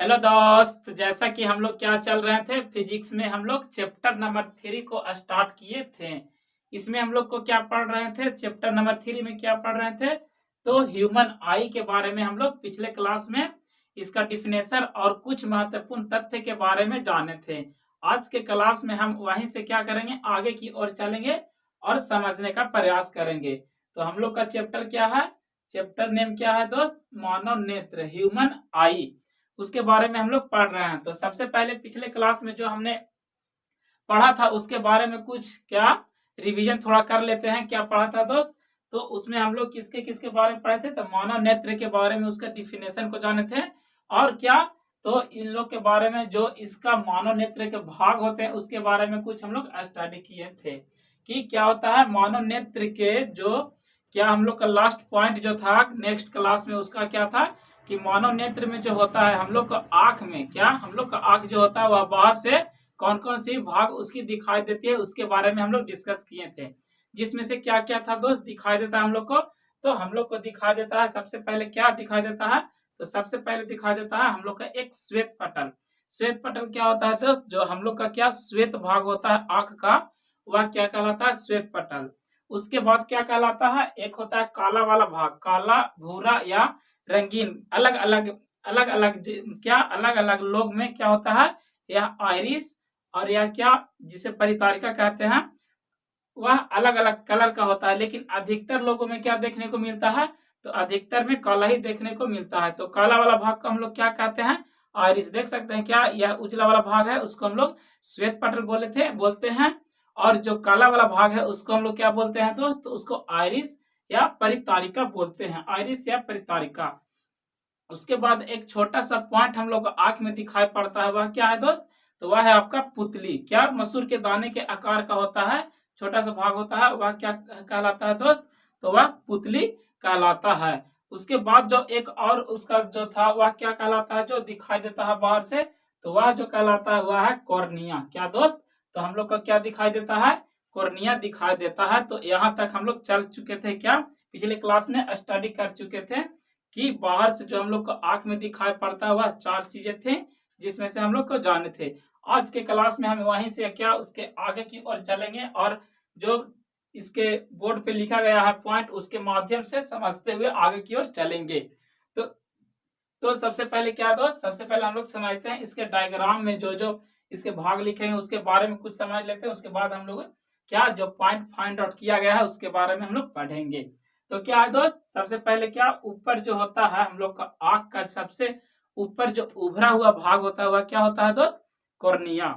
Hello दोस्त, जैसा कि हम लोग क्या चल रहे थे फिजिक्स में, हम लोग चैप्टर नंबर 3 को स्टार्ट किए थे। इसमें हम लोग को क्या पढ़ रहे थे, चैप्टर नंबर 3 में क्या पढ़ रहे थे, तो ह्यूमन आई के बारे में हम लोग पिछले क्लास में इसका डिफिनेशन और कुछ महत्वपूर्ण तथ्य के बारे में जाने थे। आज के क्लास में हम वहीं से क्या करेंगे, आगे की ओर चलेंगे और समझने का प्रयास करेंगे। तो हम लोग का चैप्टर क्या है, चैप्टर नेम क्या है दोस्त, मानव नेत्र, ह्यूमन आई, उसके बारे में हम लोग पढ़ रहे हैं। तो सबसे पहले पिछले क्लास में जो हमने पढ़ा था उसके बारे में कुछ क्या रिवीजन थोड़ा कर लेते हैं। क्या पढ़ा था दोस्त, तो उसमें हम लोग किसके किसके बारे में पढ़े थे, तो मानव नेत्र के बारे में, उसका डिफिनेशन को जाने थे। और क्या, तो इन लोग के बारे में जो इसका मानव नेत्र के भाग होते हैं उसके बारे में कुछ हम लोग स्टडी किए थे कि क्या होता है मानव नेत्र के जो, क्या हम लोग का लास्ट पॉइंट जो था नेक्स्ट क्लास में उसका क्या था कि मानव नेत्र में जो होता है हम लोग का आंख में, क्या हम लोग का आंख जो होता है वह बाहर से कौन कौन सी भाग उसकी दिखाई देती है उसके बारे में हम लोग डिस्कस किए थे। जिसमें से क्या क्या था दोस्त, दिखाई देता है हम लोग को, तो हम लोग को दिखाई देता है सबसे पहले क्या दिखाई देता है, तो सबसे पहले दिखाई देता है हम लोग का एक श्वेत पटल। श्वेत पटल क्या होता है दोस्त, जो हम लोग का क्या श्वेत भाग होता है आंख का, वह क्या कहलाता है, श्वेत पटल। उसके बाद क्या कहलाता है, एक होता है काला वाला भाग, काला भूरा या रंगीन, अलग अलग क्या अलग अलग लोग में क्या होता है, यह आइरिस और यह क्या जिसे परितारिका कहते हैं, वह अलग अलग कलर का होता है। लेकिन अधिकतर लोगों में क्या देखने को मिलता है, तो अधिकतर में काला ही देखने को मिलता है। तो काला वाला भाग को हम लोग क्या कहते हैं, आइरिस। देख सकते हैं क्या, यह उजला वाला भाग है उसको हम लोग श्वेत पटल बोलते हैं। और जो काला वाला भाग है उसको हम लोग क्या बोलते हैं दोस्त, तो उसको आइरिस या परितारिका बोलते हैं, आइरिस या परितारिका। उसके बाद एक छोटा सा पॉइंट हम लोग को आंख में दिखाई पड़ता है, वह क्या है दोस्त, तो वह है आपका पुतली। क्या मसूर के दाने के आकार का होता है, छोटा सा भाग होता है, वह क्या कहलाता है दोस्त, तो वह पुतली कहलाता है। उसके बाद जो एक और उसका जो था वह क्या कहलाता है, जो दिखाई देता है बाहर से, तो वह जो कहलाता है वह है कॉर्निया। क्या दोस्त, तो हम लोग का क्या दिखाई देता है, कॉर्निया दिखाई देता है। तो यहाँ तक हम लोग चल चुके थे, क्या पिछले क्लास में स्टडी कर चुके थे कि बाहर से जो हम लोग को आंख में दिखाई पड़ता है वह चार चीजें थे, जिसमें से हम लोग को जाने थे। आज के क्लास में हम वहीं से क्या उसके आगे की ओर चलेंगे और जो इसके बोर्ड पे लिखा गया है पॉइंट उसके माध्यम से समझते हुए आगे की ओर चलेंगे। तो तो सबसे पहले क्या दोस्त, सबसे पहले हम लोग समझते हैं इसके डायग्राम में जो जो इसके भाग लिखे हैं उसके बारे में कुछ समझ लेते हैं। उसके बाद हम लोग क्या जो पॉइंट फाइंड आउट किया गया है उसके बारे में हम लोग पढ़ेंगे। तो क्या है दोस्त, सबसे पहले क्या ऊपर जो होता है हम लोग का आंख का सबसे ऊपर जो उभरा हुआ भाग होता है वह क्या होता है दोस्त, कॉर्निया।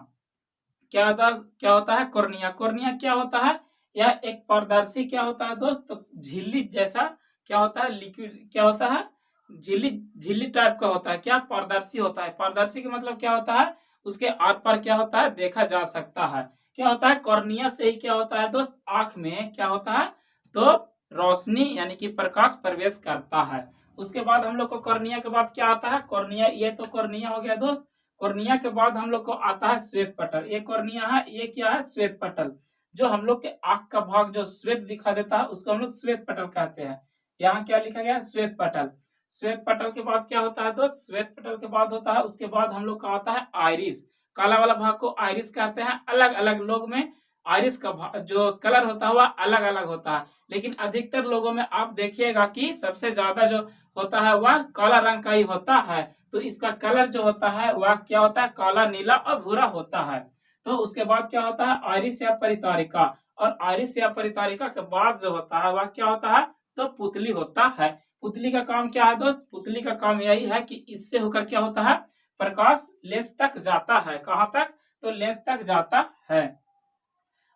क्या होता है कॉर्निया। कॉर्निया क्या होता है, यह एक पारदर्शी क्या होता है दोस्त, तो झिल्ली जैसा क्या होता है, लिक्विड क्या होता है, झिल्ली झिल्ली टाइप का होता है। क्या पारदर्शी होता है, पारदर्शी का मतलब क्या होता है, उसके आर पार क्या होता है देखा जा सकता है। क्या होता है कॉर्निया से ही क्या होता है दोस्त, आंख में क्या होता है, तो रोशनी यानी कि प्रकाश प्रवेश करता है। उसके बाद हम लोग को कॉर्निया के बाद क्या आता है, कॉर्निया, ये तो कॉर्निया हो गया दोस्त। कॉर्निया के बाद हम लोग को आता है श्वेत पटल। ये कॉर्निया है, ये क्या है, श्वेत पटल। जो हम लोग के आंख का भाग जो श्वेत दिखा देता है उसको हम लोग श्वेत पटल कहते हैं। यहाँ क्या लिखा गया है, श्वेत पटल। श्वेत पटल के बाद क्या होता है दोस्त, श्वेत पटल के बाद होता है, उसके बाद हम लोग का आता है आइरिस। काला वाला भाग को आइरिस कहते हैं। अलग अलग लोग में आइरिस का जो कलर होता है वह अलग अलग होता है, लेकिन अधिकतर लोगों में आप देखिएगा कि सबसे ज्यादा जो होता है वह काला रंग का ही होता है। तो इसका कलर जो होता है वह क्या होता है, काला, नीला और भूरा होता है। तो उसके बाद क्या होता है, आइरिस या परितारिका। और आइरिस या परितारिका के बाद जो होता है वह क्या होता है, तो पुतली होता है। पुतली का काम क्या है दोस्त, पुतली का काम यही है कि इससे होकर क्या होता है, प्रकाश लेंस तक जाता है। कहाँ तक, तो लेंस तक जाता है।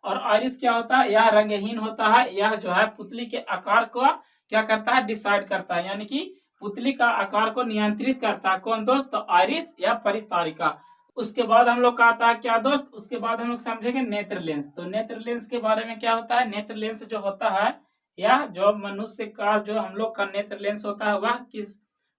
और आइरिस क्या होता है, यह रंगहीन होता है। यह जो है पुतली के आकार को क्या करता है, डिसाइड करता है, यानी कि पुतली का आकार को नियंत्रित करता है। कौन दोस्त, तो आइरिस या परितारिका। उसके बाद हम लोग का आता है क्या दोस्त, उसके बाद हम लोग समझेंगे नेत्र लेंस। तो नेत्र लेंस के बारे में क्या होता है, नेत्र लेंस जो होता है या जो मनुष्य का जो हम लोग का नेत्र लेंस होता है वह किस,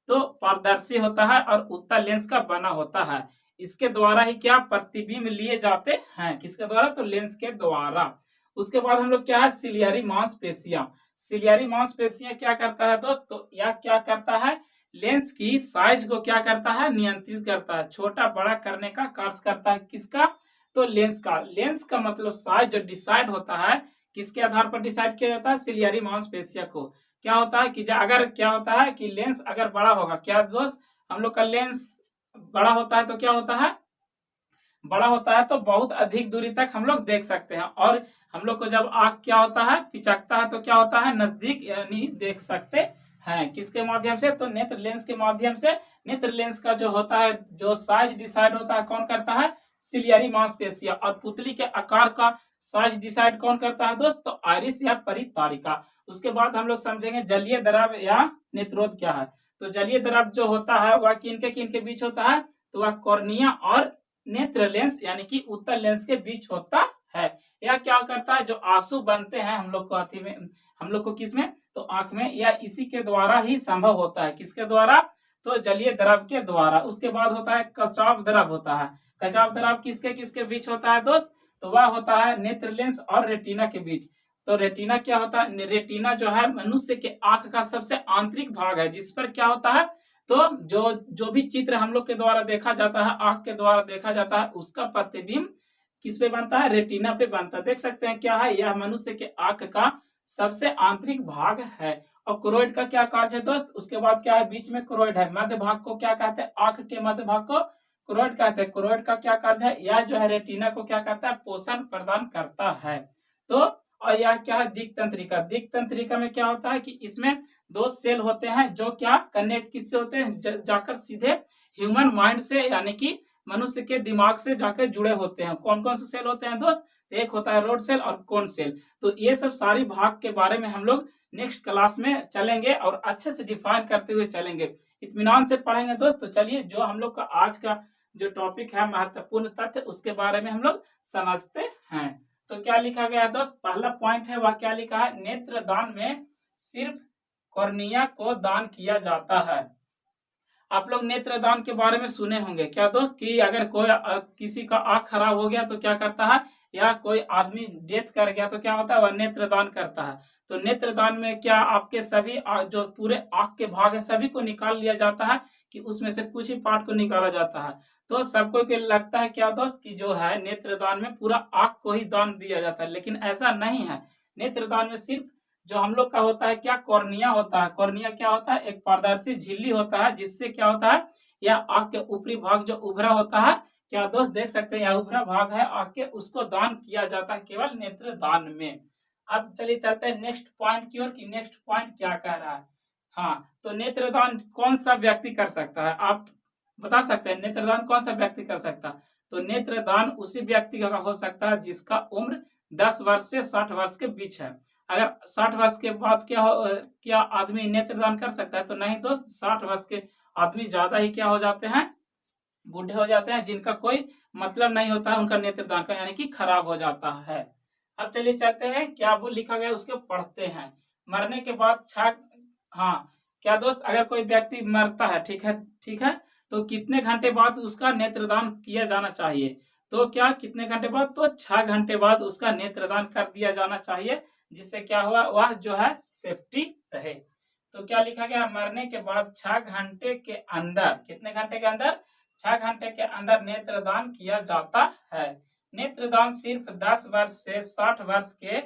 तो पारदर्शी होता है और उत्तल लेंस का बना होता है। इसके द्वारा ही क्या प्रतिबिंब लिए जाते हैं, किसके द्वारा, तो लेंस के द्वारा। उसके बाद हम लोग क्या है, सिलियरी मांसपेशियां। सिलियरी मांसपेशियां क्या करता है दोस्त, तो यह क्या करता है, लेंस की साइज को क्या करता है, नियंत्रित करता है, छोटा बड़ा करने का कार्य करता है। किसका, तो लेंस का। लेंस का मतलब साइज जो डिसाइड होता है किसके आधार पर डिसाइड किया जाता है, सिलियरी मांसपेशिया को। क्या होता है कि अगर क्या होता है कि लेंस अगर बड़ा होगा, क्या दोस्त, हम लोग का लेंस बड़ा होता है तो क्या होता है, बड़ा होता है तो बहुत अधिक दूरी तक हम लोग देख सकते हैं। और हम लोग को जब आंख क्या होता है, पिचकता है, तो क्या होता है, नजदीक यानी देख सकते हैं। किसके माध्यम से, तो नेत्र लेंस के माध्यम से। नेत्र लेंस का जो होता है, जो साइज डिसाइड होता है, कौन करता है, सिलियरी मांसपेशिया। और पुतली के आकार का साइज डिसाइड कौन करता है दोस्त, तो आइरिस या परितारिका। उसके बाद हम लोग समझेंगे जलीय द्रव या नेत्रोद क्या है। तो जलीय द्रव जो होता है वह किन के बीच होता है, तो वह कॉर्निया और नेत्र लेंस यानी कि उत्तल लेंस के बीच होता है। यह क्या करता है, जो आंसू बनते हैं हम लोग को आंखी में, हम लोग को किस में, तो आंख में, या इसी के द्वारा ही संभव होता है। किसके द्वारा, तो जलीय द्रव के द्वारा। उसके बाद होता है कचाव द्रव होता है। कचाव द्रव किसके किसके बीच होता है दोस्त, तो वह होता है नेत्र लेंस और रेटिना के बीच। तो रेटिना क्या होता है, रेटिना जो है मनुष्य के आंख का सबसे आंतरिक भाग है, जिस पर क्या होता है, तो जो भी चित्र हम लोग के द्वारा देखा जाता है, आंख के द्वारा देखा जाता है, उसका प्रतिबिंब किस पे बनता है, रेटिना पे बनता है। देख सकते हैं क्या है, यह मनुष्य के आंख का सबसे आंतरिक भाग है। और क्रोइड का क्या कार्य है दोस्त, उसके बाद क्या है, बीच में क्रोइड है। मध्य भाग को क्या कहते हैं, आंख के मध्य भाग को क्रोइड कहते हैं। क्रोइड का क्या कार्य है, यह जो है रेटिना को क्या करता है, पोषण प्रदान करता है। तो और यह क्या है, दिक् तंत्रिका। दिक् तंत्रिका में क्या होता है कि इसमें दो सेल होते हैं जो क्या कनेक्ट किससे होते हैं, जाकर सीधे ह्यूमन माइंड से यानी कि मनुष्य के दिमाग से जाकर जुड़े होते हैं। कौन कौन से सेल होते हैं दोस्त, एक होता है रोड सेल और कोन सेल। तो ये सब सारी भाग के बारे में हम लोग नेक्स्ट क्लास में चलेंगे और अच्छे से डिफाइन करते हुए चलेंगे, इत्मीनान से पढ़ेंगे दोस्त। तो चलिए, जो हम लोग का आज का जो टॉपिक है महत्वपूर्ण तथ्य, उसके बारे में हम लोग समझते हैं। तो क्या लिखा गया है दोस्त, पहला पॉइंट है वह क्या लिखा है, नेत्रदान में सिर्फ कॉर्निया को दान किया जाता है। आप लोग नेत्रदान के बारे में सुने होंगे क्या दोस्त, कि अगर कोई किसी का आंख खराब हो गया तो क्या करता है, या कोई आदमी डेथ कर गया तो क्या होता है, वह नेत्रदान करता है। तो नेत्रदान में क्या आपके सभी जो पूरे आंख के भाग है सभी को निकाल लिया जाता है, कि उसमें से कुछ ही पार्ट को निकाला जाता है। तो सबको के लगता है क्या दोस्त, कि जो है नेत्रदान में पूरा आंख को ही दान दिया जाता है, लेकिन ऐसा नहीं है। नेत्रदान में सिर्फ जो हम लोग का होता है क्या, कॉर्निया होता है। कॉर्निया क्या होता है, एक पारदर्शी झिल्ली होता है, जिससे क्या होता है, यह आंख के ऊपरी भाग जो उभरा होता है, क्या दोस्त देख सकते हैं, यह उभरा भाग है आंख के, उसको दान किया जाता है केवल नेत्र दान में। अब चलिए चलते हैं नेक्स्ट पॉइंट की ओर, कि नेक्स्ट पॉइंट क्या कह रहा है। हाँ, तो नेत्रदान कौन सा व्यक्ति कर सकता है, आप बता सकते हैं नेत्रदान कौन सा व्यक्ति कर सकता है। तो नेत्रदान उसी व्यक्ति का हो सकता है जिसका उम्र 10 वर्ष से 60 वर्ष के बीच है। अगर 60 वर्ष के बाद क्या आदमी नेत्रदान कर सकता है, तो नहीं दोस्त। 60 वर्ष के आदमी ज्यादा ही क्या हो जाते हैं, बूढ़े हो जाते हैं, जिनका कोई मतलब नहीं होता है उनका नेत्रदान का, यानी कि खराब हो जाता है। अब चलिए चलते हैं, क्या वो लिखा गया उसके पढ़ते हैं। मरने के बाद हाँ, क्या दोस्त, अगर कोई व्यक्ति मरता है, ठीक है, ठीक है, तो कितने घंटे बाद उसका नेत्रदान किया जाना चाहिए, तो क्या कितने घंटे बाद, तो 6 घंटे बाद उसका नेत्रदान कर दिया जाना चाहिए, जिससे क्या हुआ, वह जो है सेफ्टी रहे। तो क्या लिखा गया, मरने के बाद 6 घंटे के अंदर, कितने घंटे के अंदर, 6 घंटे के अंदर नेत्रदान किया जाता है। नेत्रदान सिर्फ 10 वर्ष से 60 वर्ष के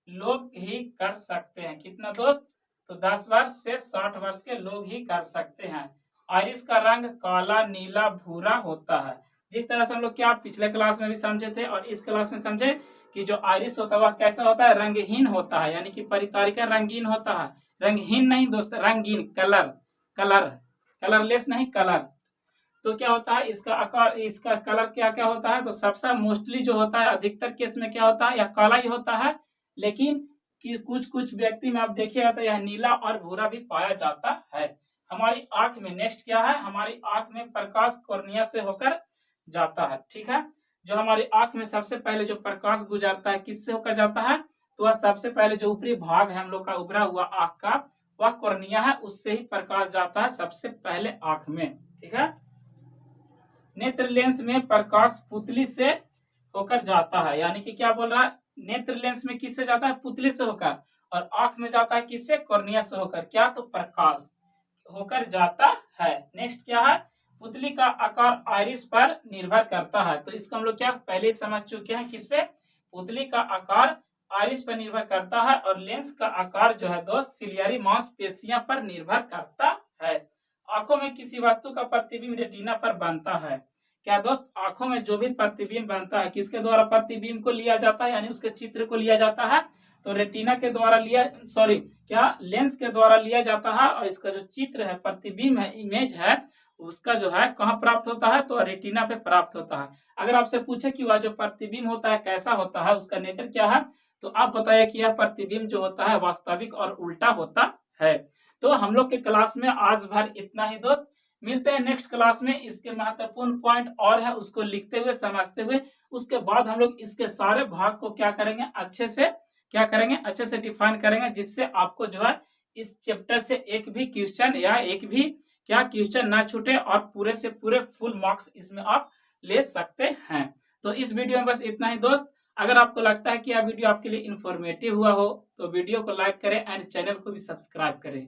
लोग ही कर सकते हैं। कितना दोस्त, तो 10 वर्ष से 60 वर्ष के लोग ही कर सकते हैं। आइरिस का रंग काला, नीला, भूरा होता है। जिस तरह से हम लोग क्या पिछले क्लास में भी समझे थे और इस क्लास में समझे, कि जो आइरिस होता है वह कैसा होता है, रंगहीन होता है, यानी कि परितारिका रंगीन होता है। रंगहीन नहीं दोस्त, रंगीन, कलरलेस नहीं, कलर। तो क्या होता है, इसका आकार, इसका कलर क्या क्या होता है, तो सबसे मोस्टली जो होता है, अधिकतर केस में क्या होता है, यह काला ही होता है। लेकिन कि कुछ कुछ व्यक्ति में आप देखिएगा तो यह नीला और भूरा भी पाया जाता है। हमारी आंख में नेक्स्ट क्या है, हमारी आंख में प्रकाश कॉर्निया से होकर जाता है, ठीक है। जो हमारी आंख में सबसे पहले जो प्रकाश गुजरता है, किससे होकर जाता है, तो वह सबसे पहले जो ऊपरी भाग है हम लोग का उभरा हुआ आंख का, वह कॉर्निया है, उससे ही प्रकाश जाता है सबसे पहले आंख में, ठीक है। नेत्र लेंस में प्रकाश पुतली से होकर जाता है, यानी कि क्या बोल रहा है, नेत्र लेंस में किससे जाता है, पुतली से होकर, और आंख में जाता है किससे, कॉर्निया से होकर। क्या, तो प्रकाश, होकर जाता है। नेक्स्ट क्या है, पुतली का आकार आइरिस पर निर्भर करता है। तो इसको हम लोग क्या पहले ही समझ चुके हैं, किस पे, पुतली का आकार आइरिस पर निर्भर करता है और लेंस का आकार जो है दोस्त सिलियरी मांसपेशियां पर निर्भर करता है। आंखों में किसी वस्तु का प्रतिबिंब रेटिना पर बनता है। क्या दोस्त, आंखों में जो भी प्रतिबिंब बनता है किसके द्वारा प्रतिबिंब को लिया जाता है, यानी उसके चित्र को लिया जाता है, तो रेटिना के द्वारा लिया, सॉरी क्या, लेंस के द्वारा लिया जाता है। और इसका जो चित्र है, प्रतिबिंब है, इमेज है, उसका जो है कहाँ प्राप्त होता है, तो रेटिना पे प्राप्त होता है। अगर आपसे पूछे कि वह जो प्रतिबिंब होता है कैसा होता है, उसका नेचर क्या है, तो आप बताइए कि यह प्रतिबिंब जो होता है वास्तविक और उल्टा होता है। तो हम लोग के क्लास में आज भर इतना ही दोस्त, मिलते हैं नेक्स्ट क्लास में। इसके महत्वपूर्ण पॉइंट और है, उसको लिखते हुए समझते हुए, उसके बाद हम लोग इसके सारे भाग को क्या करेंगे, अच्छे से क्या करेंगे, अच्छे से डिफाइन करेंगे, जिससे आपको जो है इस चैप्टर से एक भी क्वेश्चन या एक भी क्या क्वेश्चन ना छूटे और पूरे से पूरे फुल मार्क्स इसमें आप ले सकते हैं। तो इस वीडियो में बस इतना ही दोस्त। अगर आपको लगता है कि यह वीडियो आपके लिए इंफॉर्मेटिव हुआ हो तो वीडियो को लाइक करें एंड चैनल को भी सब्सक्राइब करें।